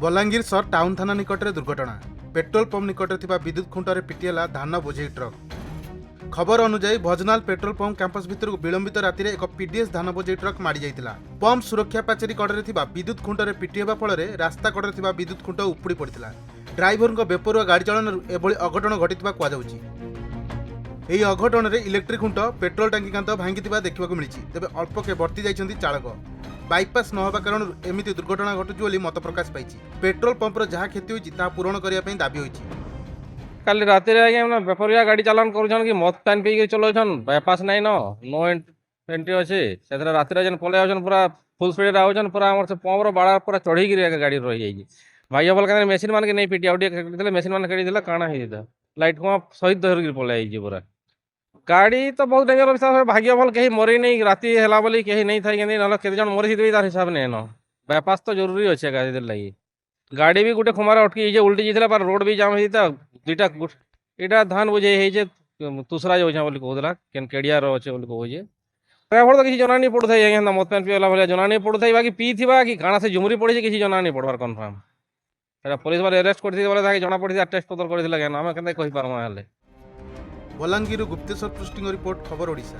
Balangir sir town थाना निकट में दुर्घटना। पेट्रोल पंप निकट थिबा विद्युत खुंटे पिटिला धान बोझे ट्रक। खबर अनुसार भजनाल पेट्रोल पंप कैंपस भितर विलंबित राति एक पीडीएस धान बोझे ट्रक मारी जाइतिला। पंप सुरक्षा पाचेरी कड़े थिबा विद्युत खुंटे पिटी हेबा फल रास्ता कड़े थिबा विद्युत खुंट उपुड़ी पड़ितिला। ड्राइवर बेपरुआ गाड़ी चलन एभली अघटन घटिथिबा कुहाଯାଉଛି। ଏହି ଅଘଟଣରେ ଇଲେକ୍ଟ୍ରିକ୍ ଖୁଣ୍ଟ ପେଟ୍ରୋଲ ଟାଙ୍କି କାନ୍ଥ ଭାଙ୍ଗିଥିବା ଦେଖିବାକୁ ମିଳିଛି। ତେବେ ଅଳ୍ପକେ ବର୍ତ୍ତି ଯାଇଛନ୍ତି ଚାଳକ। ବାଇପାସ୍ ନ ହେବା କାରଣରୁ ଏମିତି ଦୁର୍ଘଟଣା ଘଟୁଛି ବୋଲି ମତ ପ୍ରକାଶ ପାଇଛି। ପେଟ୍ରୋଲ ପମ୍ପର ଯାହା କ୍ଷତି ହୋଇଛି ତାହା ପୂରଣ କରିବା ପାଇଁ ଦାବି ହୋଇଛି। କାଲି ରାତିରେ ଆଜ୍ଞା ବେପରିଆ ଗାଡ଼ି ଚାଲାଣ କରୁଛନ୍ କି ମଦ ପାଣି ପିଇକି ଚଲାଉଛନ୍, ବାଇପାସ୍ ନାଇଁ नो एंट्री अच्छे से रातिर जेन पलि आउछन पूरा फुल स्पीड आउछन पूरा हमर से पंपर बाड़ा पूरा चढ़ीकि गाड़ी रही जाइए। भाई बोल क्या मेसीन मान के नहीं पिटी आउटे मेसीन मान कड़ी काଣା ହେଇଯାଇଥିଲା लाइट को सहित धरिक पलि आइए पूरा। गाड़ी तो बहुत डेंजर हिसाब से भाग्य भल कहीं मरी नहीं राति है बोली कहीं नहीं था ना केते जन मरी तार हिसाब नहीं न बाईपास तो जरूरी अच्छे गाड़ी लगी। गाड़ी भी गोटे खुमार अटकी उल्टी जाता रोड भी जाम होता दुईटा यहाँ धान बुझे तुसरा जाऊँ बोली कहला केन केड़ियार अच्छे बोली कहे फल तो किसी जना नहीं पड़ू था मत पान पीला भाई जना नहीं पड़ू था बाकी पी थी कि काଣା से झुमरी पड़ी किसी जना नहीं पड़वार कन्फर्म पुलिस बारे अरेस्ट कर जना पड़ी टेस्ट पत्र कर आम के कहीपर बलांगीर गुप्तेश्वर पृष्टि रिपोर्ट खबर ओडिशा।